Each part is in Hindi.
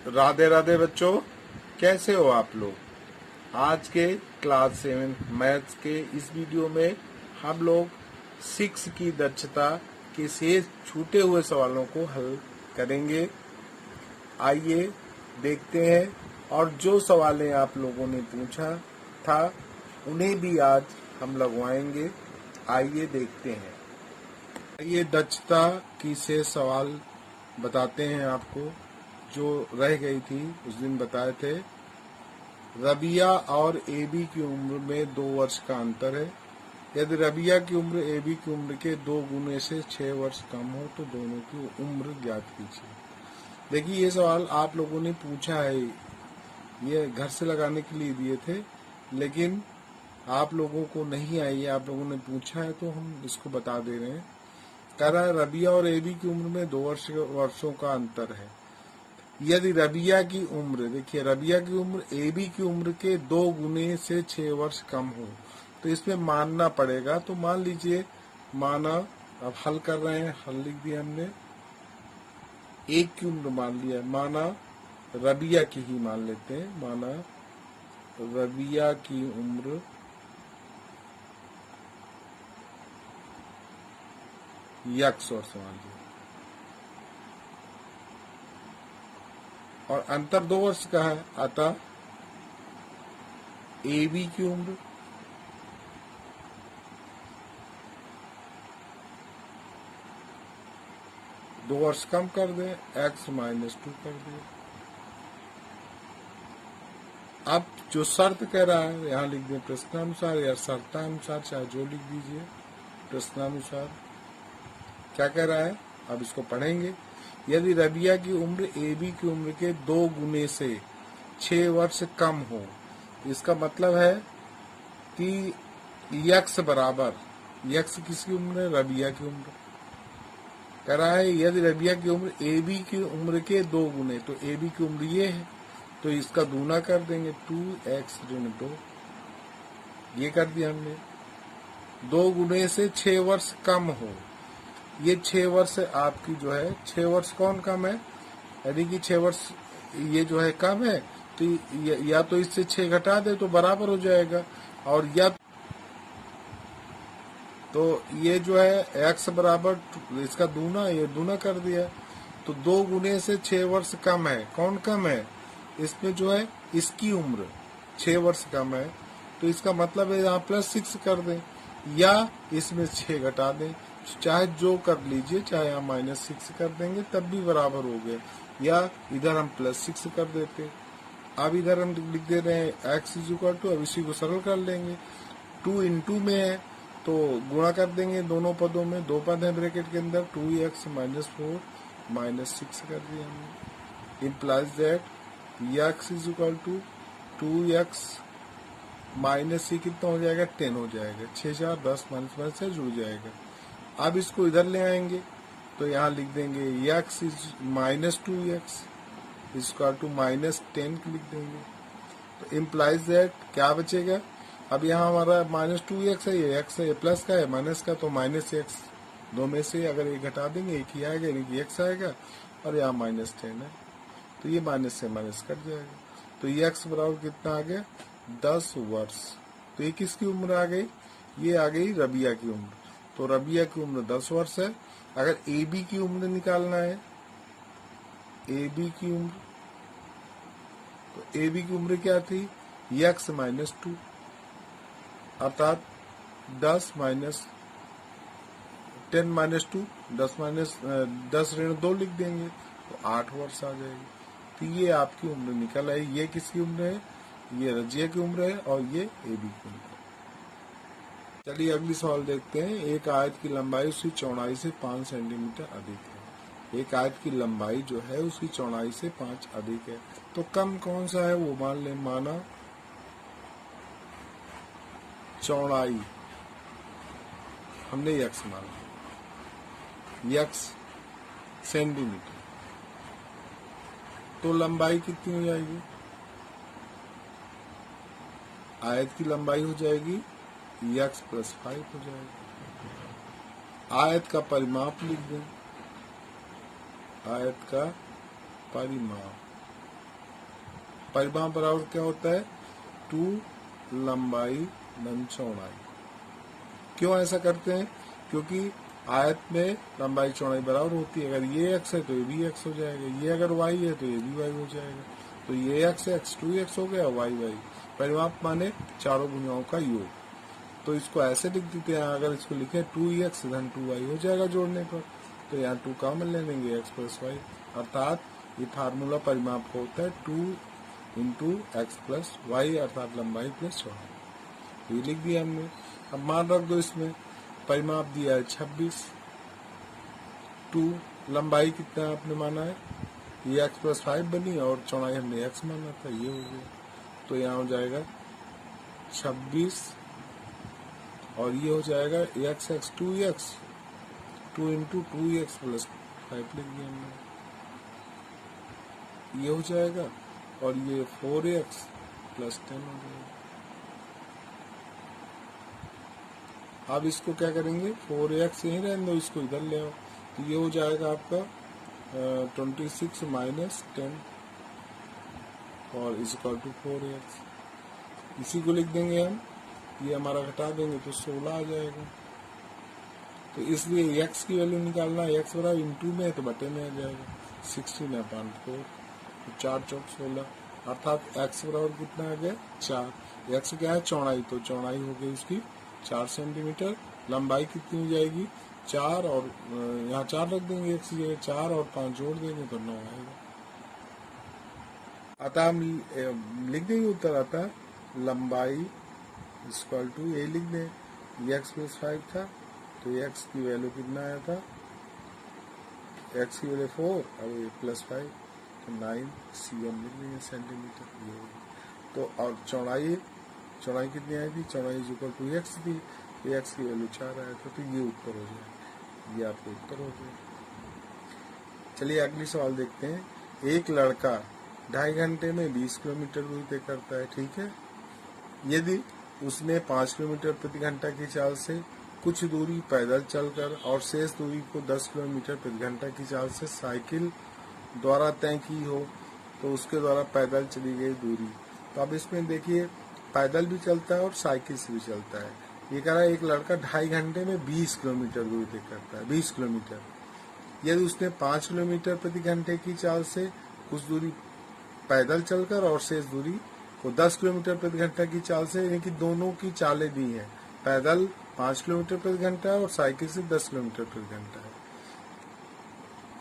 राधे राधे बच्चों, कैसे हो आप लोग। आज के क्लास 7 मैथ्स के इस वीडियो में हम लोग 6 की दक्षता के शेष छूटे हुए सवालों को हल करेंगे। आइए देखते हैं, और जो सवालें आप लोगों ने पूछा था उन्हें भी आज हम लगवाएंगे। आइए देखते हैं। ये दक्षता की शेष सवाल बताते हैं आपको, जो रह गई थी उस दिन बताए थे। रबिया और एबी की उम्र में 2 वर्ष का अंतर है। यदि रबिया की उम्र एबी की उम्र के 2 गुने से 6 वर्ष कम हो तो दोनों की उम्र ज्ञात कीजिए। देखिए, ये सवाल आप लोगों ने पूछा है, ये घर से लगाने के लिए दिए थे, लेकिन आप लोगों को नहीं आई है, आप लोगों ने पूछा है तो हम इसको बता दे रहे हैं। कह रहा है रबिया और एबी की उम्र में 2 वर्षों का अंतर है। यदि रबिया की उम्र, देखिए रबिया की उम्र एबी की उम्र के 2 गुने से 6 वर्ष कम हो तो इसमें मानना पड़ेगा। तो मान लीजिए, माना, अब हल कर रहे हैं, हल लिख दिया हमने। एक की उम्र मान लिया, माना रबिया की ही मान लेते हैं, माना रबिया की उम्र यक्स वर्ष मान लिया, और अंतर 2 वर्ष का है। अतः एबी की उम्र दो वर्ष कम कर दें, x-2 कर दें। अब जो शर्त कह रहा है यहाँ लिख दें प्रश्नानुसार या शर्तानुसार, चाहे जो लिख दीजिए। प्रश्नानुसार क्या कह रहा है, अब इसको पढ़ेंगे। यदि रबिया की उम्र एबी की उम्र के 2 गुने से 6 वर्ष कम हो, इसका मतलब है कि यक्स बराबर, यक्स किसकी उम्र है, रबिया की उम्र। कह रहा है यदि रबिया की उम्र एबी की उम्र के 2 गुने, तो एबी की उम्र ये है तो इसका दूना कर देंगे, 2x-2, ये कर दिया हमने। 2 गुने से 6 वर्ष कम हो, ये 6 वर्ष आपकी जो है, 6 वर्ष कौन कम है, यदि कि 6 वर्ष ये जो है कम है तो या तो इससे 6 घटा दे तो बराबर हो जाएगा, और या तो ये जो है x बराबर इसका दूना, ये दूना कर दिया। तो 2 गुने से 6 वर्ष कम है, कौन कम है, इसमें जो है इसकी उम्र 6 वर्ष कम है, तो इसका मतलब है यहाँ +6 कर दें, या इसमें 6 घटा दें, चाहे जो कर लीजिए, चाहे यहाँ -6 कर देंगे तब भी बराबर हो गए, या इधर हम +6 कर देते। अब इधर हम लिख दे रहे हैं x=, अब इसी को सरल कर लेंगे। 2 × में है तो गुणा कर देंगे दोनों पदों में, 2 पद है ब्रैकेट के अंदर, 2x-4 -6 कर दिया हमने। Implies that x= 2x -c कितना हो जाएगा, 10 हो जाएगा। 6 4 10 -5 से जुड़ जाएगा। अब इसको इधर ले आएंगे तो यहाँ लिख देंगे x -2x -10 लिख देंगे। तो इम्प्लाइज दैट क्या बचेगा, अब यहाँ हमारा -2x है, ये x है, ये प्लस का है, माइनस का, तो -x, दो में से अगर एक घटा देंगे एक ही आएगा, यानी कि x आएगा, और यहाँ -10 है तो ये माइनस से माइनस कट जाएगा। तो ये x बराबर कितना आ गया, 10 वर्ष। तो ये किसकी उम्र आ गई, ये आ गई रबिया की उम्र। तो रबिया की उम्र 10 वर्ष है। अगर एबी की उम्र निकालना है, एबी की उम्र, तो एबी की उम्र क्या थी, x-2, अर्थात 10 -2, 10 ऋण 2 लिख देंगे तो 8 वर्ष आ जाएगी। तो ये आपकी उम्र निकल आई। ये किसकी उम्र है, ये रजिया की उम्र है, और ये एबी की उम्र है। चलिए अगली सवाल देखते हैं। एक आयत की लंबाई उसकी चौड़ाई से 5 सेंटीमीटर अधिक है। एक आयत की लंबाई जो है उसकी चौड़ाई से 5 अधिक है, तो कम कौन सा है वो मान लें। माना चौड़ाई हमने x माना, x सेंटीमीटर, तो लंबाई कितनी हो जाएगी, आयत की लंबाई हो जाएगी x + 5 हो जाएगा। आयत का परिमाप लिख दें, आयत का परिमाप परिमाप बराबर क्या होता है, 2 लंबाई धन चौड़ाई। क्यों ऐसा करते हैं, क्योंकि आयत में लंबाई चौड़ाई बराबर होती है। अगर ये x है तो ये भी x हो जाएगा, ये अगर y है तो ये भी y हो जाएगा। तो ये x x 2x हो गया, y y। परिमाप माने चारों भुजाओं का योग। तो इसको ऐसे लिख देते हैं, अगर इसको लिखें 2x धन 2y हो जाएगा जोड़ने पर। तो यहाँ 2 कॉमन ले लेंगे, x प्लस वाई। अर्थात ये फार्मूला परिमाप का होता है 2 इंटू एक्स प्लस वाई, अर्थात लंबाई प्लस चौड़ाई। तो ये लिख दिया हमने। अब मान रख दो इसमें, परिमाप दिया है 26, 2 लंबाई कितना आपने माना है, ये x प्लस 5 बनी और चौड़ाई हमने x माना था, ये हो गया। तो यहाँ हो जाएगा 26 और ये हो जाएगा x x 2x, 2 into 2x plus 5 लिख दिया हमने, ये हो जाएगा। और ये 4x प्लस 10 हो जाएगा। अब इसको क्या करेंगे, 4x यहीं रहने दो, इसको इधर ले आओ। तो ये हो जाएगा आपका 26 माइनस 10 और इक्वल टू 4x। इसी को लिख देंगे हम, ये हमारा घटा देंगे तो 16 आ जाएगा। तो इसलिए x की वैल्यू निकालना है, x बराबर इंटू में है तो बटे में आ जाएगा, 16/4। तो 4 चौक 16, अर्थात x बराबर कितना आ गया 4। x क्या है, चौड़ाई, तो चौड़ाई हो गई उसकी 4 सेंटीमीटर। लंबाई कितनी हो जाएगी 4, और यहाँ 4 रख देंगे, x की जगह 4 और 5 जोड़ देंगे तो 9 आएगा। अतः हम लिख देंगे उत्तर, अतः लंबाई इक्वल टू ये लिख दें, ये x प्लस 5 था तो x की वैल्यू कितना आया था, x की वैल्यू 4 और ये प्लस 5 तो 9 cm लिख देंगे, सेंटीमीटर ये होगी। तो और चौड़ाई कितनी आई थी, चौड़ाई इक्वल टू x थी, तो x की वैल्यू 4 आया था। तो ये उत्तर हो जाए, ये आपका उत्तर हो गया। चलिए अगली सवाल देखते हैं। एक लड़का 2.5 घंटे में 20 किलोमीटर दूरी तय करता है, ठीक है। यदि उसने 5 किलोमीटर प्रति घंटा की चाल से कुछ दूरी पैदल चलकर और शेष दूरी को 10 किलोमीटर प्रति घंटा की चाल से साइकिल द्वारा तय की हो, तो उसके द्वारा पैदल चली गई दूरी। तो अब इसमें देखिए, पैदल भी चलता है और साइकिल से भी चलता है। ये कह रहा है एक लड़का 2.5 घंटे में 20 किलोमीटर दूरी तय करता है, 20 किलोमीटर। यदि उसने 5 किलोमीटर प्रति घंटे की चाल से कुछ दूरी पैदल चलकर और शेष दूरी को 10 किलोमीटर प्रति घंटा की चाल से, यानी कि दोनों की चालें दी हैं, पैदल 5 किलोमीटर प्रति घंटा है और साइकिल से 10 किलोमीटर प्रति घंटा है।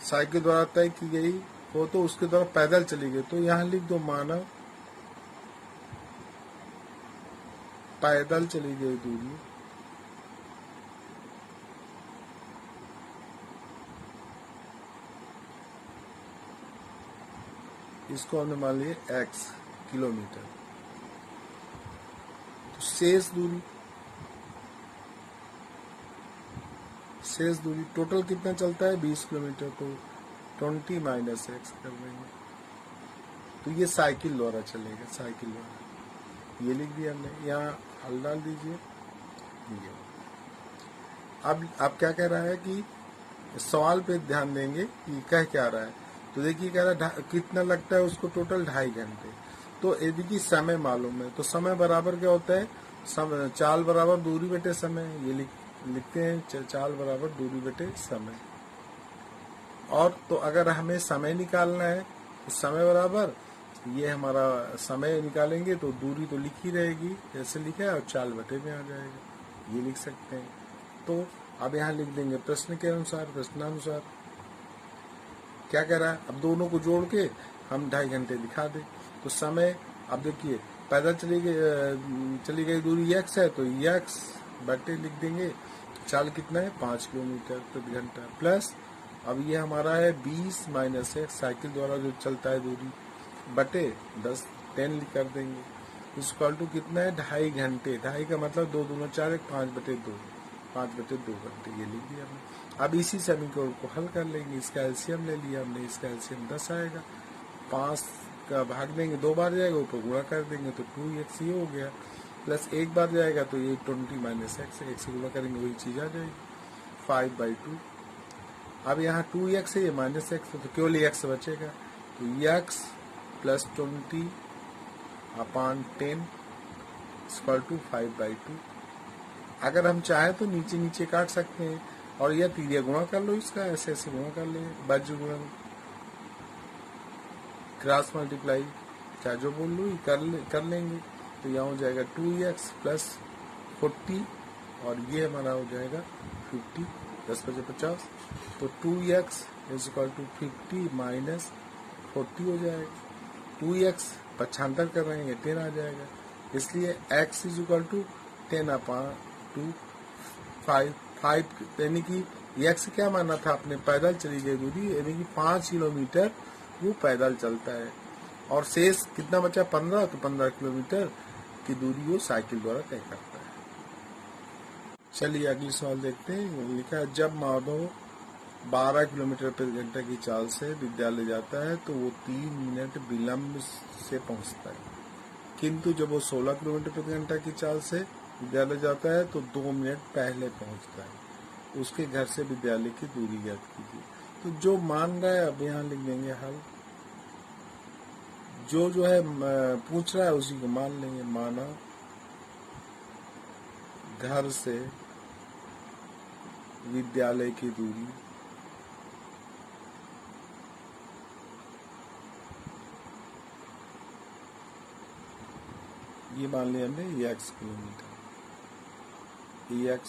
साइकिल द्वारा तय की गई हो तो उसके द्वारा पैदल चली गई, तो यहाँ लिख दो मानव पैदल चली गई दूरी इसको हमने मान लिया x किलोमीटर। तो शेष दूरी टोटल कितना चलता है 20 किलोमीटर, तो 20 माइनस x कर देंगे। तो ये साइकिल द्वारा चलेगा, साइकिल द्वारा, ये लिख दिया हमने। यहाँ हल डाल दीजिए। ये अब क्या कह रहा है कि सवाल पे ध्यान देंगे कि कह क्या रहा है। तो देखिए कह रहा है कितना लगता है उसको टोटल 2.5 घंटे। तो यदि की समय मालूम है तो समय बराबर क्या होता है, चाल बराबर दूरी बटे समय। ये लिखते हैं चाल बराबर दूरी बटे समय। और तो अगर हमें समय निकालना है तो समय बराबर ये हमारा समय निकालेंगे तो दूरी तो लिखी रहेगी जैसे लिखा है और चाल बटे में आ जाएगा, ये लिख सकते हैं। तो अब यहाँ लिख देंगे प्रश्न के अनुसार, प्रश्नानुसार क्या कह रहा है। अब दोनों को जोड़ के हम 2.5 घंटे दिखा दें। तो समय, अब देखिए पैदल चली गई दूरी x है तो x बटे लिख देंगे, चाल कितना है 5 किलोमीटर प्रति घंटा, प्लस अब ये हमारा है 20 माइनस x साइकिल द्वारा जो चलता है दूरी बटे 10 कर देंगे। इक्वल टू कितना है 2.5 घंटे। 2.5 का मतलब 2 दूना 4, 5 बटे 2 घंटे, ये लिख दिया हमने। अब इसी समीकरण को हल कर लेंगे। इसका एलसीएम ले लिया हमने, इसका एलसीएम 10 आएगा। 5 का भाग देंगे 2 बार जाएगा, ऊपर गुणा कर देंगे तो 2x ये हो गया, प्लस 1 बार जाएगा तो ये 20 माइनस x, x से गुणा करेंगे वही चीज आ जाएगी 5/2। अब यहाँ 2x है, ये माइनस x, तो केवल x बचेगा। तो x plus 20 upon 10 equal to 5/2। अगर हम चाहें तो नीचे नीचे काट सकते हैं और यह तीरिया गुणा कर लो, इसका ऐसे ऐसे गुणा कर ले, बज गुणा क्रॉस मल्टीप्लाई, क्या जो बोल लो कर लेंगे। तो यहाँ हो जाएगा 2x प्लस 40 और ये हमारा हो जाएगा 50, 10 × 50। तो 2x is equal to 50 minus 40 हो जाएगा। 2x पक्षांतर कर रहे हैं, 10 आ जाएगा, इसलिए x इज इक्वल टू 10/2 5 यानी कि x क्या माना था आपने, पैदल चली गई दूरी, यानी कि 5 किलोमीटर वो पैदल चलता है और शेष कितना बचा 15, तो 15 किलोमीटर की दूरी वो साइकिल द्वारा तय करता है। चलिए अगली सवाल देखते हैं। लिखा है जब माधव 12 किलोमीटर प्रति घंटा की चाल से विद्यालय जाता है तो वो 3 मिनट विलंब से पहुंचता है, किंतु जब वो 16 किलोमीटर प्रति घंटा की चाल से विद्यालय जाता है तो 2 मिनट पहले पहुंचता है। उसके घर से विद्यालय की दूरी ज्ञात कीजिए। तो जो मान रहा है अब यहाँ लिख देंगे हल, जो है पूछ रहा है उसी को मान लेंगे। माना घर से विद्यालय की दूरी ये मान लिया हमने x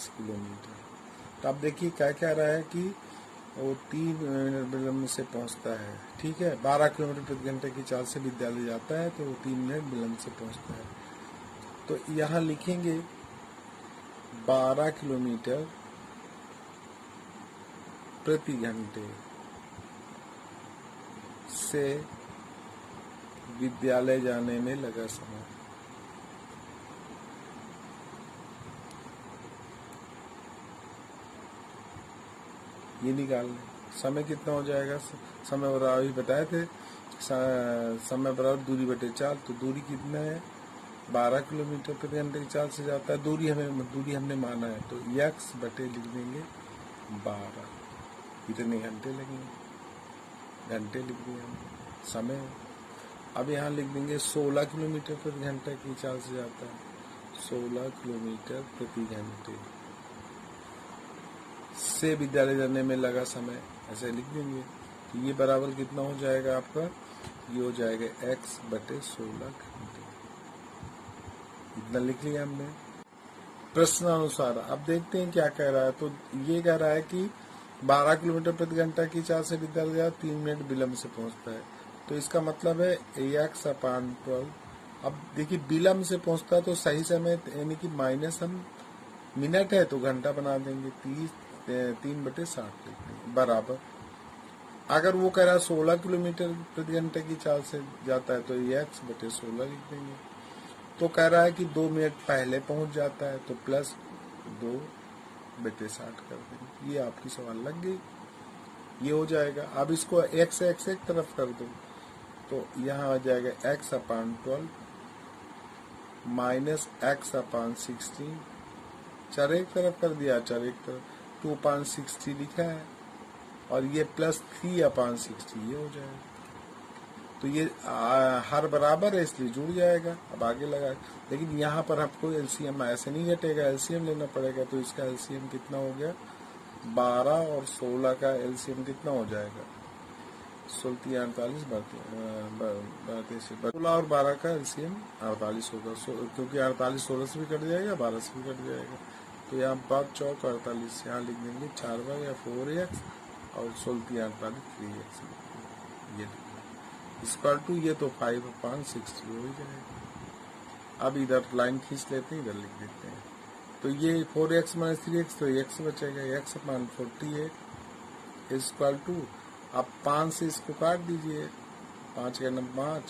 किलोमीटर, तो अब देखिए क्या कह रहा है कि वो 3 मिनट विलंब से पहुंचता है। ठीक है, 12 किलोमीटर प्रति घंटे की चाल से विद्यालय जाता है तो वो 3 मिनट विलंब से पहुंचता है। तो यहाँ लिखेंगे 12 किलोमीटर प्रति घंटे से विद्यालय जाने में लगा समय। ये निकाल लें, समय कितना हो जाएगा, समय बराबर ही बताए थे, समय बराबर दूरी बटे चाल। तो दूरी कितना है, 12 किलोमीटर प्रति घंटे की चाल से जाता है, दूरी हमने माना है, तो x बटे लिख देंगे 12, इतने घंटे लगेंगे, घंटे लिख दिए हमने, समय। अब यहाँ लिख देंगे 16 किलोमीटर प्रति घंटे की चाल से जाता है, 16 किलोमीटर प्रति घंटे से विद्यालय जाने में लगा समय, ऐसे लिख देंगे। तो ये बराबर कितना हो जाएगा आपका, ये हो जाएगा x बटे 16 घंटे, इतना लिख लिया हमने प्रश्नानुसार। अब देखते हैं क्या कह रहा है। तो ये कह रहा है कि 12 किलोमीटर प्रति घंटा की चाल से विद्यालय जा 3 मिनट विलंब से पहुंचता है, तो इसका मतलब है x/12। अब देखिए विलंब से पहुंचता है तो सही समय यानी कि माइनस हम मिनट है तो घंटा बना देंगे, 3/60 लिख देंगे बराबर। अगर वो कह रहा है 16 किलोमीटर प्रति घंटे की चाल से जाता है तो x बटे 16 लिख देंगे। तो कह रहा है कि 2 मिनट पहले पहुंच जाता है तो प्लस 2/60 कर देंगे। ये आपकी सवाल लग गई, ये हो जाएगा। अब इसको x एक तरफ कर दो तो यहाँ आ जाएगा x/12 माइनस x/16, चार एक तरफ कर दिया, चार एक तरफ 2/60 लिखा है और ये प्लस 3/60 ये हो जाएगा। तो ये हर बराबर है इसलिए जुड़ जाएगा। अब आगे लगा, लेकिन यहाँ पर आपको एलसीएम ऐसे नहीं घटेगा, एलसीएम लेना पड़ेगा। तो इसका एलसीएम कितना हो गया, 12 और 16 का एलसीएम कितना हो जाएगा, 16 48 16 और 12 का एलसीएम 48 होगा, क्योंकि 48 16 से भी कट जाएगा, 12 से भी कट जाएगा। तो यहाँ 5 चौक 48, यहाँ लिख देंगे 4 बार या 4x और 16 48 3x, ये इक्वल टू ये तो 5/60 हो ही जाएगा। अब इधर लाइन खींच लेते हैं, इधर लिख देते हैं। तो ये 4x माइनस 3x, तो x बचेगा, x/48 इक्वल टू, अब 5 से इसको काट दीजिए, 5 का नंबर 5,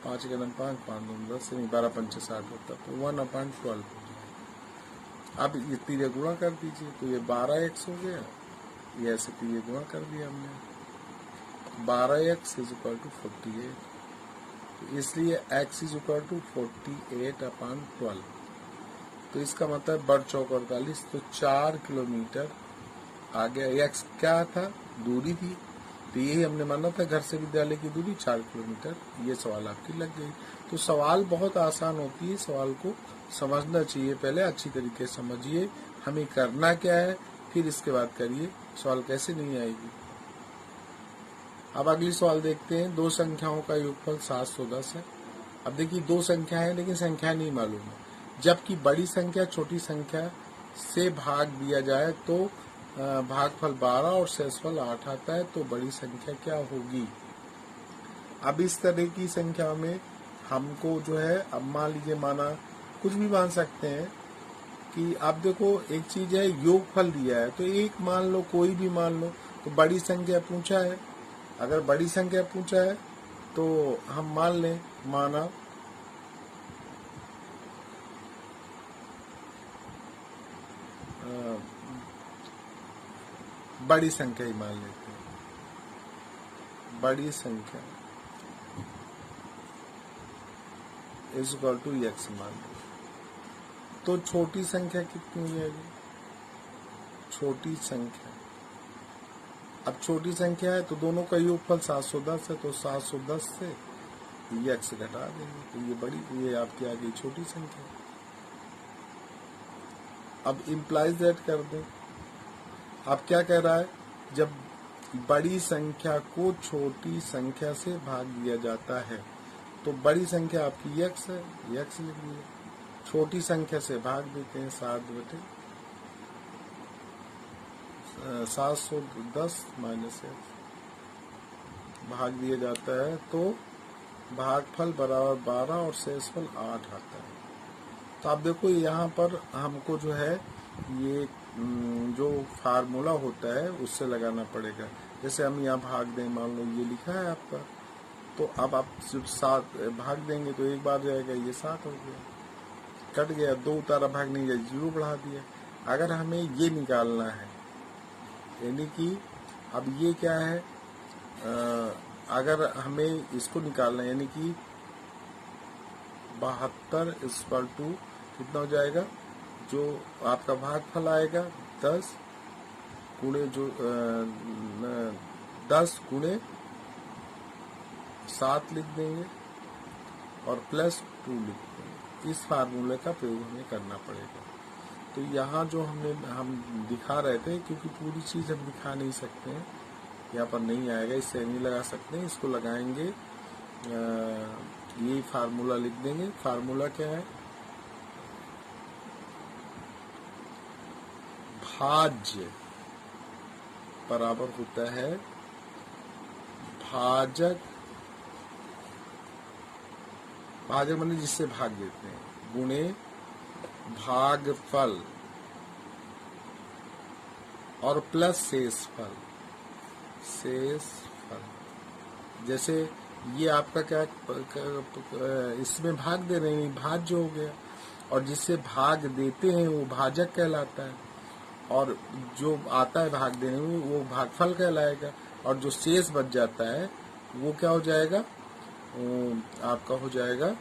5 का नंबर 5, 5 नंबर 10 नहीं, 12×5 60 होता, तो 1/12 हो जाएगा। अब ये तीरे गुणा कर दीजिए, तो ये 12x हो गया, ये ऐसे तीरे गुणा कर दिया हमने, 12x इज इक्वल टू 48, तो इसलिए x इज इक्वल टू 48/12। तो इसका मतलब बढ़ चौक 48, तो 4 किलोमीटर आ गया। x क्या था, दूरी थी, तो यही हमने माना था, घर से विद्यालय की दूरी 4 किलोमीटर। ये सवाल आपकी लग गई। तो सवाल बहुत आसान होती है, सवाल को समझना चाहिए, पहले अच्छी तरीके से समझिए हमें करना क्या है, फिर इसके बाद करिए, सवाल कैसे नहीं आएगी। अब अगली सवाल देखते हैं। दो संख्याओं का योगफल 710 है। अब देखिए दो संख्या है लेकिन संख्या नहीं मालूम है। जबकि बड़ी संख्या छोटी संख्या से भाग दिया जाए तो भागफल 12 और शेषफल 8 आता है, तो बड़ी संख्या क्या होगी। अब इस तरह की संख्या में हमको जो है, अब मान लीजिए, माना कुछ भी मान सकते हैं कि आप देखो एक चीज है, योगफल दिया है तो एक मान लो, कोई भी मान लो। तो बड़ी संख्या पूछा है, अगर बड़ी संख्या पूछा है तो हम मान लें, माना बड़ी संख्या ही मान लेते हैं, बड़ी संख्या इज इक्वल टू x मान लो। तो छोटी संख्या कितनी है, छोटी संख्या, अब छोटी संख्या है तो दोनों का योगफल 710 है, तो 710 से x घटा देंगे, तो ये बड़ी, ये आपकी आ गई छोटी संख्या। अब इम्प्लाइज दैट कर दें। अब क्या कह रहा है, जब बड़ी संख्या को छोटी संख्या से भाग दिया जाता है तो बड़ी संख्या आपकी x है, x लिख दिए, छोटी संख्या से भाग देते हैं 7/710 माइनस x भाग दिया जाता है, तो भागफल बराबर 12 और शेषफल 8 आता है। तो आप देखो यहाँ पर हमको जो है ये जो फार्मूला होता है उससे लगाना पड़ेगा। जैसे हम यहाँ भाग दें, मान लो ये लिखा है आपका, तो अब आप जब 7 भाग देंगे तो एक बार जाएगा, ये 7 हो गया, कट गया, 2 उतारा, भाग नहीं गया, 0 बढ़ा दिया। अगर हमें ये निकालना है, यानी कि अब ये क्या है, अगर हमें इसको निकालना है, यानी कि 72 इक्वल टू कितना हो जाएगा, जो आपका भागफल आएगा 10 गुणे जो 10 गुणे 7 लिख देंगे और प्लस 2 लिख देंगे। इस फार्मूले का प्रयोग हमें करना पड़ेगा। तो यहाँ जो हम दिखा रहे थे, क्योंकि पूरी चीज हम दिखा नहीं सकते हैं, यहाँ पर नहीं आएगा, इससे नहीं लगा सकते हैं, इसको लगाएंगे, ये फार्मूला लिख देंगे। फार्मूला क्या है, भाज्य बराबर होता है भाजक, भाजक मतलब जिससे भाग देते हैं, गुणे भागफल और प्लस शेषफल। शेषफल जैसे ये आपका क्या, इसमें भाग दे रहे हैं, भाज्य हो गया, और जिससे भाग देते हैं वो भाजक कहलाता है, और जो आता है भाग देने में वो भागफल कहलाएगा, और जो शेष बच जाता है वो क्या हो जाएगा, आपका हो जाएगा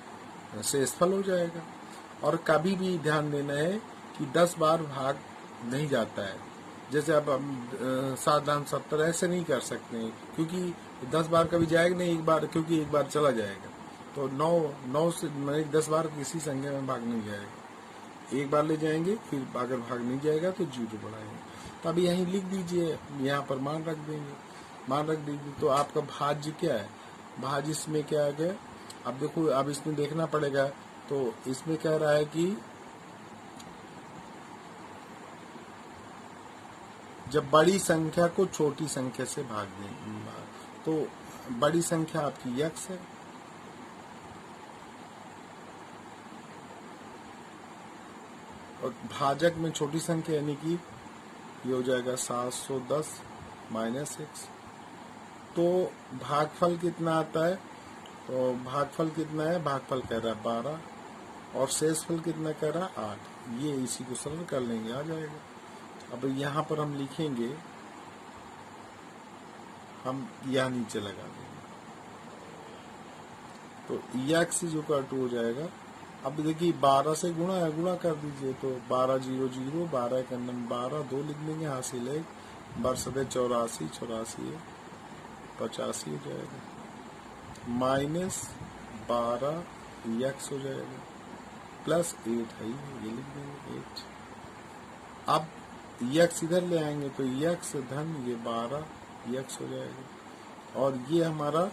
शेषफल हो जाएगा। और कभी भी ध्यान देना है कि 10 बार भाग नहीं जाता है। जैसे आप 7 70 ऐसे नहीं कर सकते हैं, क्योंकि 10 बार कभी जाएगा नहीं, एक बार, क्योंकि एक बार चला जाएगा। तो 9 से 10 बार किसी संख्या में भाग नहीं जाएगा, एक बार ले जाएंगे, फिर अगर भाग नहीं जाएगा तो 0 बढ़ाएंगे। तो अभी यहीं लिख दीजिए, यहाँ पर मान रख देंगे, मान रख दीजिए। तो आपका भाज्य क्या है, भाज्य इसमें क्या आ गया, अब देखो, अब इसमें देखना पड़ेगा। तो इसमें कह रहा है कि जब बड़ी संख्या को छोटी संख्या से भाग दें, तो बड़ी संख्या आपकी x है, और भाजक में छोटी संख्या, यानी कि ये हो जाएगा 710 माइनस x। तो भागफल कितना आता है, तो भागफल कितना है, भागफल कह रहा है 12, और शेषफल कितना कह रहा है 8। ये इसी को सरल कर लेंगे, आ जाएगा। अब यहाँ पर हम लिखेंगे, हम यहाँ नीचे लगा देंगे, तो x इक्वल टू हो जाएगा। अब देखिए 12 से गुणा है, गुणा कर दीजिए, तो 12 0 0, 12 का 12, 2 लिख देंगे, हासिल है 12 84 84 है 85 हो जाएगा, माइनस 12 x हो जाएगा, प्लस 8 है, ये लिख देंगे 8। अब x इधर ले आएंगे तो x धन ये 12 x हो जाएगा, और ये हमारा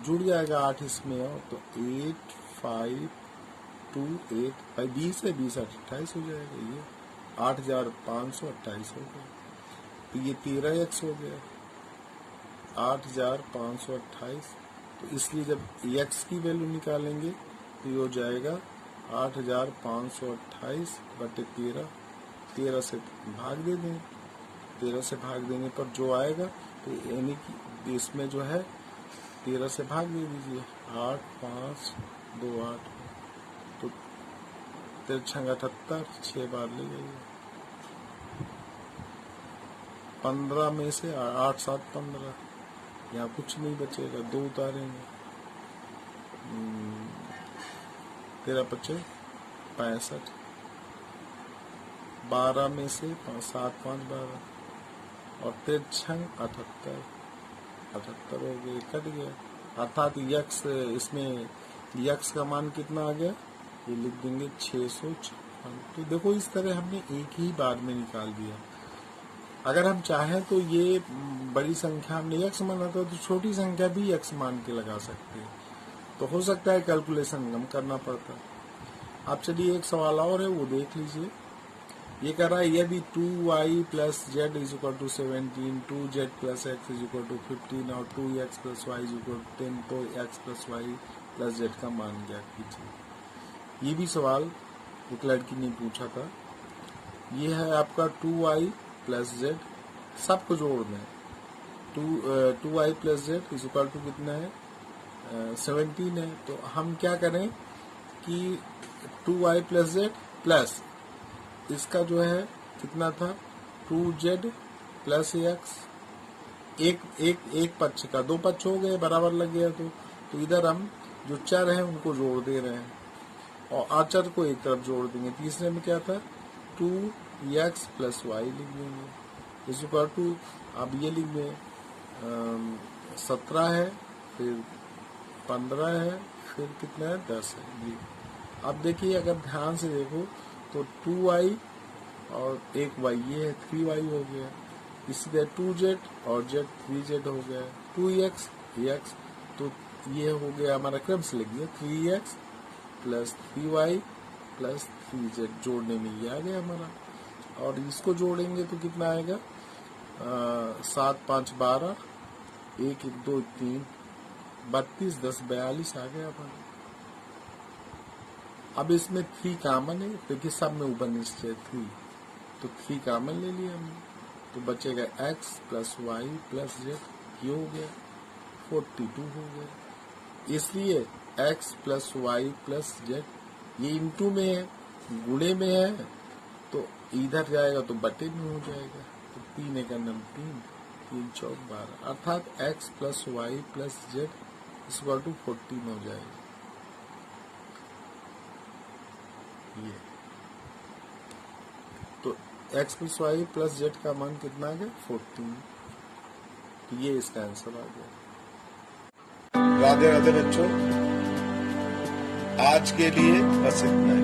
जुड़ जाएगा 8 इसमें, और तो 8 5 2 8 भाई 20 है, 20 28 हो जाएगा, ये 8528 हो गया। तो ये 13x हो गया, 8528। तो इसलिए जब x की वैल्यू निकालेंगे तो ये हो जाएगा 8528 बटे 13। 13 से भाग दे दें, 13 से भाग देने पर जो आएगा तो यानी कि इसमें जो है 13 से भाग दे दीजिए, 8 5 2 8, तो 13 78, 6 बार ले जाइए। 15 में से 8 7 15, यहाँ कुछ नहीं बचेगा, 2 उतारेंगे, 13 25 65, 12 में से 7 5 12, और 13 78 हो गए, कट गया। अर्थात यक्स, इसमें यक्स का मान कितना आ गया, ये लिख देंगे 656। तो देखो इस तरह हमने एक ही बार में निकाल दिया। अगर हम चाहें तो ये बड़ी संख्या हमने यक्स माना था, तो छोटी संख्या भी यक्स मान के लगा सकते हैं, तो हो सकता है कैलकुलेशन कम करना पड़ता। आप चलिए एक सवाल और है, वो देख लीजिए। ये कह रहा है यदि 2y plus z is equal to 17, 2z plus x is equal to 15 और 2x plus y is equal to 10, तो x plus y plus z का मान ज्ञात कीजिए। ये भी सवाल एक लड़की ने पूछा था। ये है आपका 2y प्लस जेड, सबको जोड़ दें। 2y plus z is equal to कितना है, 17 है। तो हम क्या करें कि 2y प्लस जेड प्लस इसका जो है कितना था 2z प्लस एक्स, एक पक्ष का 2 पक्ष हो गए, बराबर लग गया। तो इधर हम जो चर हैं उनको जोड़ दे रहे हैं, और अचर को एक तरफ जोड़ देंगे। तीसरे में क्या था 2x प्लस वाई लिख देंगे इज इक्वल टू, अब ये लिख दें 17 है, फिर 15 है, फिर कितना है 10 है। ये अब देखिए, अगर ध्यान से देखो तो 2y और एक y, ये है 3y हो गया। इसी तरह 2z और z 3z हो गया, 2x x, तो ये हो गया हमारा, क्रम से लिख दिया 3x plus 3y plus 3z, जोड़ने में ये आ गया हमारा। और इसको जोड़ेंगे तो कितना आएगा, 7 5 12, 1 1 2 3 32, 10 42 आ गया हमारा। अब इसमें 3 कॉमन है, क्योंकि सब में ऊपर नीचे 3, तो 3 कॉमन ले लिया हमने, तो बचेगा x plus y plus z, ये हो गया 42 हो गया। इसलिए x plus y plus z, ये इंटू में है, गुणे में है, तो इधर जाएगा तो बटे में हो जाएगा, तो 3 का नम 3, 3 चौक 12, अर्थात x plus y plus z equal to 14 हो जाएगा। ये तो x plus y plus z का मान कितना आ गया 14, तो ये इसका आंसर आ गया। राधे राधे बच्चों, आज के लिए बस इतना ही।